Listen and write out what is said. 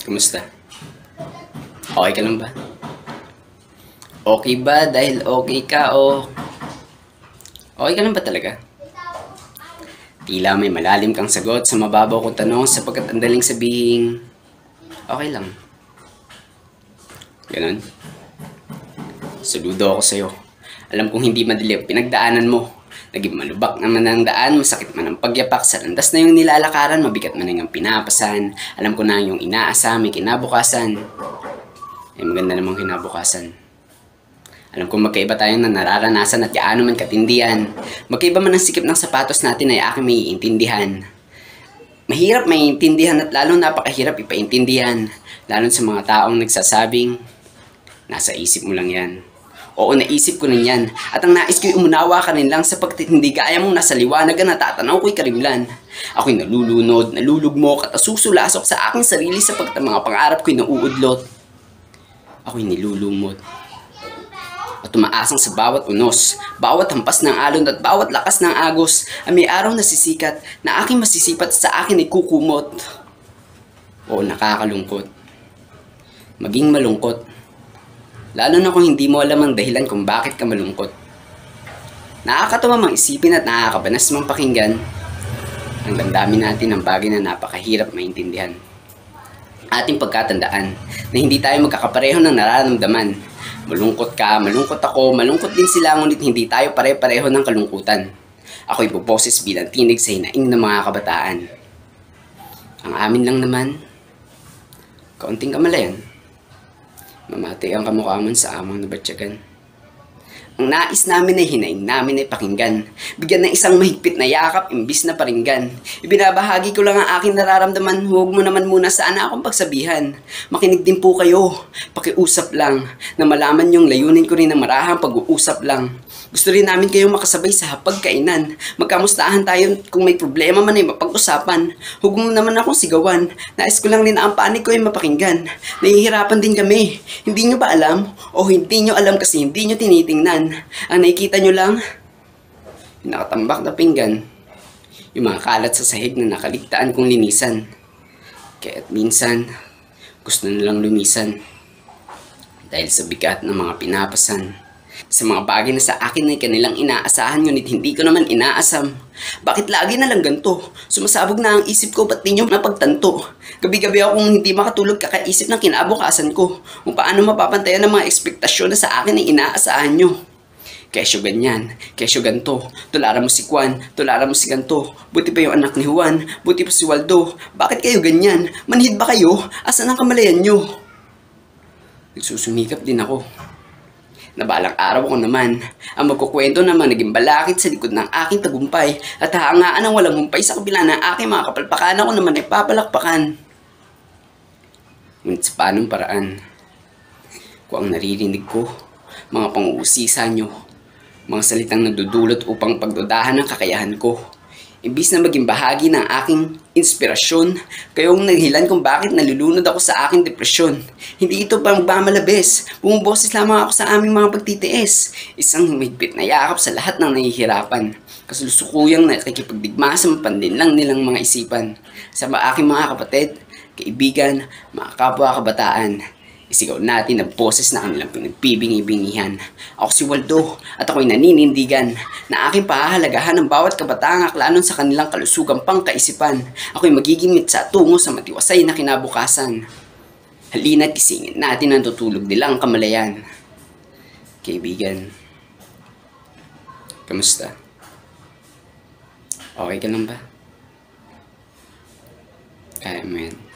Kumusta? Okay ka lang ba? Okay ba dahil okay ka o okay ka lang ba talaga? Tila may malalim kang sagot sa mababaw kong tanong sapagkat ang daling sabihin, okay lang. Ganon. Saludo ako sa'yo. Alam kong hindi madali ang pinagdaanan mo. Naging malubak naman ang daan, masakit man ang pagyapak, sa landas na yung nilalakaran, mabigat man ang pinapasan. Alam ko na yung inaasa, may kinabukasan. Maganda namang kinabukasan. Alam kong magkaiba tayo na nararanasan at yaano man katindihan. Magkaiba man ang sikip ng sapatos natin ay aking maiintindihan. Mahirap maiintindihan at lalong napakahirap ipaintindihan. Lalo sa mga taong nagsasabing, nasa isip mo lang yan. Oo, naisip ko rin yan. At ang nais ko'y umunawa ka rin lang sapagkat hindi gaya mong nasa liwanag na natatanaw ko'y karimlan. Ako'y nalulunod, nalulugmok at nasusulasok sa aking sarili sapagkat ang mga pangarap ko'y nauudlot. Ako'y nilulumot at tumaasang sa bawat unos, bawat hampas ng alon at bawat lakas ng agos ay may araw na sisikat na aking masisipat sa akin ay kukumot. Oo, nakakalungkot. Maging malungkot. Lalo na kung hindi mo alam ang dahilan kung bakit ka malungkot. Nakakatawa mang isipin at nakakabanas mang pakinggan. Ang damdamin natin ng bagay na napakahirap maintindihan. Ating pagkatandaan na hindi tayo magkakapareho ng nararamdaman. Malungkot ka, malungkot ako, malungkot din sila, ngunit hindi tayo pare-pareho ng kalungkutan. Ako'y buboses bilang tinig sa hinaing ng mga kabataan. Ang amin lang naman, kaunting kamalayan. Mamatay ang kamukhaman sa amang nabatyagan. Ang nais namin ay hinaing namin ay pakinggan. Bigyan ng isang mahigpit na yakap imbis na paringgan. Ibinabahagi ko lang ang aking nararamdaman. Huwag mo naman muna sana akong pagsabihan. Makinig din po kayo. Pakiusap lang. Na malaman yung layunin ko rin na marahang pag-uusap lang. Gusto rin namin kayong makasabay sa hapagkainan. Magkamustahan tayo kung may problema man ay mapag-usapan. Huwag mo naman akong sigawan. Nais ko lang rin ang panig ko ay mapakinggan. Nahihirapan din kami. Hindi nyo ba alam? O hindi nyo alam kasi hindi nyo tinitingnan. Ang nakikita nyo lang, yung nakatambak na pinggan. Yung mga kalat sa sahig na nakaligtaan kong linisan. Kaya't minsan, gusto nilang lumisan. Dahil sa bigat ng mga pinapasan. Sa mga bagay na sa akin ay kanilang inaasahan, ngunit hindi ko naman inaasam. Bakit lagi na lang ganito? Sumasabog na ang isip ko, ba't di nyo napagtanto? Gabi-gabi akong hindi makatulog kakaisip ng kinabukasan ko. Kung paano mapapantayan ang mga ekspektasyon na sa akin ay inaasahan nyo. Kesyo ganyan, kesyo ganto. Tularan mo si Juan, tularan mo si ganto. Buti pa yung anak ni Juan, buti pa si Waldo. Bakit kayo ganyan? Manhid ba kayo? Asan ang kamalayan nyo? Nagsusumikap din ako. Nabalang araw ko naman, ang magkukwento naman naging balakid sa likod ng aking tagumpay at hahangaan ng walang humpay sa kabila ng aking mga kapalpakan, ako naman ay papalakpakan. Ngunit sa paanong paraan, kung ang naririnig ko, mga pang-uusisa nyo, mga salitang nagdudulot upang pagdudahan ng kakayahan ko, imbis na maging bahagi ng aking inspirasyon, kayong naghilan kung bakit nalulunod ako sa aking depresyon. Hindi ito pagmamalabis, bumuboses lamang ako sa aming mga pagtitiis. Isang humigpit na yakap sa lahat ng nahihirapan. Kasulukuyang nakikipagdigma sa mapandin lang nilang mga isipan. Sa aking mga kapatid, kaibigan, mga kapwa kabataan, isigaw natin ang boses na kanilang pinagbibingi-bingihan. Ako si Waldo at ako'y naninindigan na aking pahahalagahan ng bawat kabataang aklanon sa kanilang kalusugang pangkaisipan. Ako'y magigingit sa tungo sa matiwasay na kinabukasan. Halina't kisingin natin ang tutulog nilang kamalayan. Kaibigan, kamusta? Okay ka lang ba? Kaya mo yan.